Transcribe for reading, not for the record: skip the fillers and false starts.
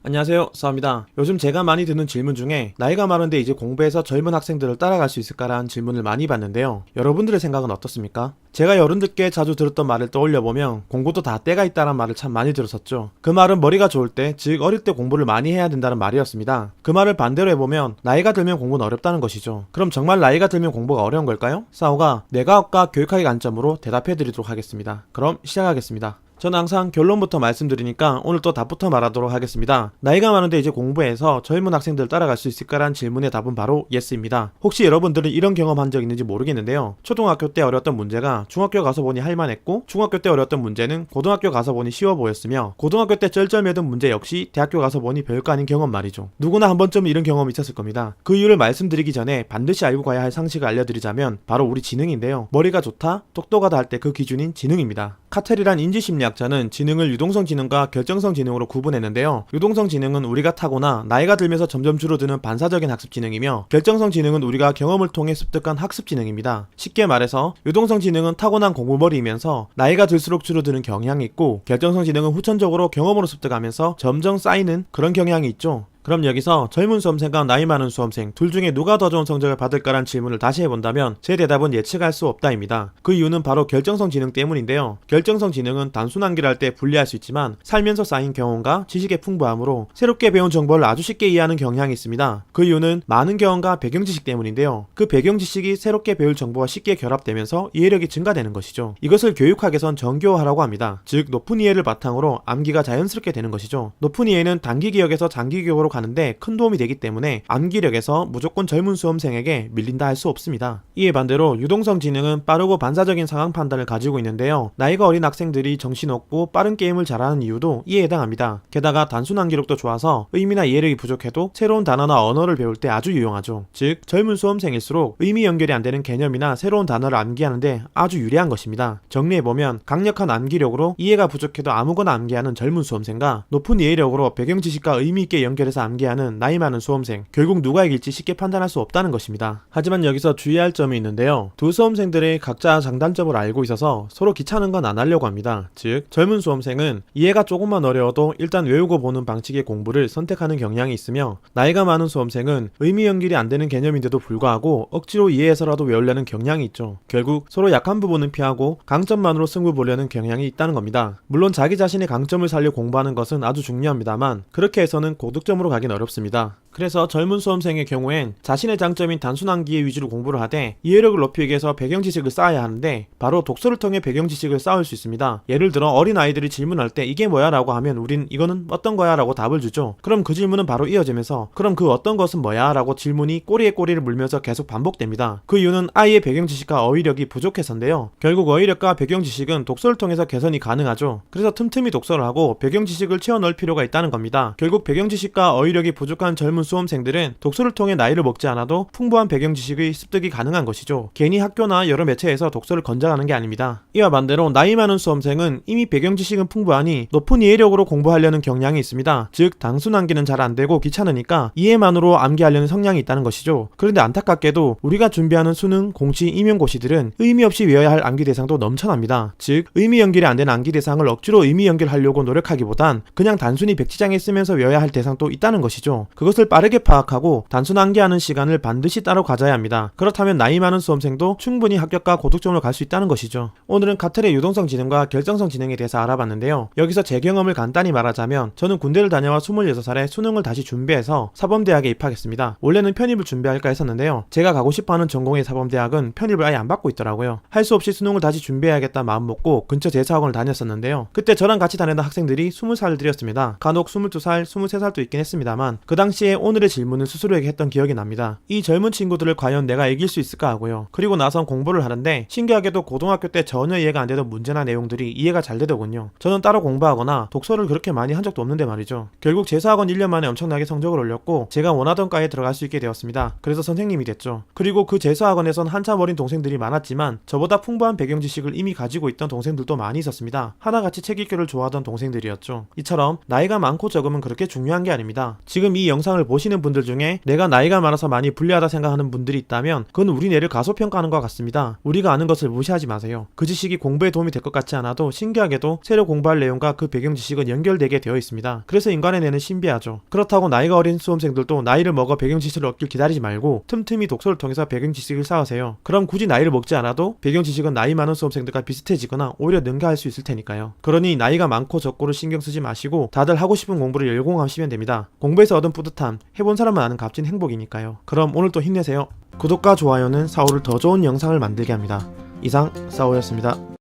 안녕하세요, 수아입니다. 요즘 제가 많이 듣는 질문 중에 나이가 많은데 이제 공부해서 젊은 학생들을 따라갈 수 있을까라는 질문을 많이 받는데요. 여러분들의 생각은 어떻습니까? 제가 어른들께 자주 들었던 말을 떠올려보면 공부도 다 때가 있다는 말을 참 많이 들었었죠. 그 말은 머리가 좋을 때, 즉 어릴 때 공부를 많이 해야 된다는 말이었습니다. 그 말을 반대로 해보면 나이가 들면 공부는 어렵다는 것이죠. 그럼 정말 나이가 들면 공부가 어려운 걸까요? 사오가 뇌과학과 교육학의 관점으로 대답해드리도록 하겠습니다. 그럼 시작하겠습니다. 저는 항상 결론부터 말씀드리니까 오늘 또 답부터 말하도록 하겠습니다. 나이가 많은데 이제 공부해서 젊은 학생들 따라갈 수 있을까라는 질문의 답은 바로 예스입니다. 혹시 여러분들은 이런 경험한 적 있는지 모르겠는데요. 초등학교 때 어려웠던 문제가 중학교 가서 보니 할만했고, 중학교 때 어려웠던 문제는 고등학교 가서 보니 쉬워 보였으며, 고등학교 때 쩔쩔매던 문제 역시 대학교 가서 보니 별거 아닌 경험 말이죠. 누구나 한 번쯤은 이런 경험이 있었을 겁니다. 그 이유를 말씀드리기 전에 반드시 알고 가야 할 상식을 알려드리자면 바로 우리 지능인데요. 머리가 좋다, 똑똑하다 할 때 그 기준인 지능입니다. 카텔이란 인지심리학자는 지능을 유동성 지능과 결정성 지능으로 구분했는데요. 유동성 지능은 우리가 타고나 나이가 들면서 점점 줄어드는 반사적인 학습 지능이며, 결정성 지능은 우리가 경험을 통해 습득한 학습 지능입니다. 쉽게 말해서 유동성 지능은 타고난 공부머리이면서 나이가 들수록 줄어드는 경향이 있고, 결정성 지능은 후천적으로 경험으로 습득하면서 점점 쌓이는 그런 경향이 있죠. 그럼 여기서 젊은 수험생과 나이 많은 수험생 둘 중에 누가 더 좋은 성적을 받을까라는 질문을 다시 해본다면 제 대답은 예측할 수 없다입니다. 그 이유는 바로 결정성 지능 때문인데요. 결정성 지능은 단순 암기를 할 때 불리할 수 있지만 살면서 쌓인 경험과 지식의 풍부함으로 새롭게 배운 정보를 아주 쉽게 이해하는 경향이 있습니다. 그 이유는 많은 경험과 배경 지식 때문인데요. 그 배경 지식이 새롭게 배울 정보와 쉽게 결합되면서 이해력이 증가되는 것이죠. 이것을 교육학에선 정교화라고 합니다. 즉 높은 이해를 바탕으로 암기가 자연스럽게 되는 것이죠. 높은 이해는 단기 기억에서 장기 기억으로 가는데 큰 도움이 되기 때문에 암기력에서 무조건 젊은 수험생에게 밀린다 할 수 없습니다. 이에 반대로 유동성 지능은 빠르고 반사적인 상황 판단을 가지고 있는데요. 나이가 어린 학생들이 정신없고 빠른 게임을 잘하는 이유도 이에 해당합니다. 게다가 단순 암기력도 좋아서 의미나 이해력이 부족해도 새로운 단어나 언어를 배울 때 아주 유용하죠. 즉 젊은 수험생일수록 의미 연결이 안 되는 개념이나 새로운 단어를 암기하는데 아주 유리한 것입니다. 정리해보면 강력한 암기력으로 이해가 부족해도 아무거나 암기하는 젊은 수험생과 높은 이해력으로 배경 지식과 의미 있게 연결해서 암기하는 나이 많은 수험생, 결국 누가 이길지 쉽게 판단할 수 없다는 것입니다. 하지만 여기서 주의할 점이 있는데요. 두 수험생들이 각자 장단점을 알고 있어서 서로 귀찮은 건 안 하려고 합니다. 즉 젊은 수험생은 이해가 조금만 어려워도 일단 외우고 보는 방식의 공부를 선택하는 경향이 있으며, 나이가 많은 수험생은 의미 연결이 안 되는 개념인데도 불구하고 억지로 이해해서라도 외우려는 경향이 있죠. 결국 서로 약한 부분은 피하고 강점만으로 승부 보려는 경향이 있다는 겁니다. 물론 자기 자신의 강점을 살려 공부하는 것은 아주 중요합니다만, 그렇게 해서는 고득점으로 가긴 어렵습니다. 그래서 젊은 수험생의 경우엔 자신의 장점인 단순 암기의 위주로 공부를 하되 이해력을 높이기 위해서 배경 지식을 쌓아야 하는데, 바로 독서를 통해 배경 지식을 쌓을 수 있습니다. 예를 들어 어린 아이들이 질문할 때 이게 뭐야 라고 하면 우린 이거는 어떤 거야 라고 답을 주죠. 그럼 그 질문은 바로 이어지면서 그럼 그 어떤 것은 뭐야 라고 질문이 꼬리에 꼬리를 물면서 계속 반복됩니다. 그 이유는 아이의 배경 지식과 어휘력이 부족해서인데요. 결국 어휘력과 배경 지식은 독서를 통해서 개선이 가능하죠. 그래서 틈틈이 독서를 하고 배경 지식을 채워 넣을 필요가 있다는 겁니다. 결국 배경 지식과 어휘력이 부족한 젊은 수험생들은 독서를 통해 나이를 먹지 않아도 풍부한 배경 지식의 습득이 가능한 것이죠. 괜히 학교나 여러 매체에서 독서를 권장하는 게 아닙니다. 이와 반대로 나이 많은 수험생은 이미 배경 지식은 풍부하니 높은 이해력으로 공부하려는 경향이 있습니다. 즉 단순 암기는 잘 안되고 귀찮으니까 이해만으로 암기하려는 성향이 있다는 것이죠. 그런데 안타깝게도 우리가 준비하는 수능, 공시, 임용고시들은 의미 없이 외워야 할 암기 대상도 넘쳐납니다. 즉 의미 연결이 안되는 암기 대상을 억지로 의미 연결하려고 노력하기보단 그냥 단순히 백지장에 쓰면서 외워야 할 대상도 있다는 것이죠. 그것을 빠르게 파악하고 단순 암기하는 시간을 반드시 따로 가져야 합니다. 그렇다면 나이 많은 수험생도 충분히 합격과 고득점으로 갈 수 있다는 것이죠. 오늘은 카텔의 유동성 지능과 결정성 지능에 대해서 알아봤는데요. 여기서 제 경험을 간단히 말하자면 저는 군대를 다녀와 26살에 수능을 다시 준비해서 사범대학에 입학했습니다. 원래는 편입을 준비할까 했었는데요. 제가 가고 싶어하는 전공의 사범대학은 편입을 아예 안 받고 있더라고요. 할 수 없이 수능을 다시 준비해야겠다 마음 먹고 근처 재수학원을 다녔었는데요. 그때 저랑 같이 다니던 학생들이 20살들이었습니다. 간혹 22살, 23살도 있긴 했습니다만 그 당시에 오늘의 질문을 스스로에게 했던 기억이 납니다. 이 젊은 친구들을 과연 내가 이길 수 있을까 하고요. 그리고 나선 공부를 하는데 신기하게도 고등학교 때 전혀 이해가 안 되던 문제나 내용들이 이해가 잘 되더군요. 저는 따로 공부하거나 독서를 그렇게 많이 한 적도 없는데 말이죠. 결국 재수학원 1년 만에 엄청나게 성적을 올렸고 제가 원하던 과에 들어갈 수 있게 되었습니다. 그래서 선생님이 됐죠. 그리고 그 재수학원에선 한참 어린 동생들이 많았지만 저보다 풍부한 배경 지식을 이미 가지고 있던 동생들도 많이 있었습니다. 하나같이 책 읽기를 좋아하던 동생들이었죠. 이처럼 나이가 많고 적음은 그렇게 중요한 게 아닙니다. 지금 이 영상을 보시는 분들 중에 내가 나이가 많아서 많이 불리하다 생각하는 분들이 있다면 그건 우리 뇌를 가소평가하는 것 같습니다. 우리가 아는 것을 무시하지 마세요. 그 지식이 공부에 도움이 될 것 같지 않아도 신기하게도 새로 공부할 내용과 그 배경 지식은 연결되게 되어 있습니다. 그래서 인간의 뇌는 신비하죠. 그렇다고 나이가 어린 수험생들도 나이를 먹어 배경 지식을 얻길 기다리지 말고 틈틈이 독서를 통해서 배경 지식을 쌓으세요. 그럼 굳이 나이를 먹지 않아도 배경 지식은 나이 많은 수험생들과 비슷해지거나 오히려 능가할 수 있을 테니까요. 그러니 나이가 많고 적고를 신경 쓰지 마시고 다들 하고 싶은 공부를 열공하시면 됩니다. 공부에서 얻은 뿌듯함, 해본 사람은 아는 값진 행복이니까요. 그럼 오늘 또 힘내세요. 구독과 좋아요는 사오를 더 좋은 영상을 만들게 합니다. 이상 사오였습니다.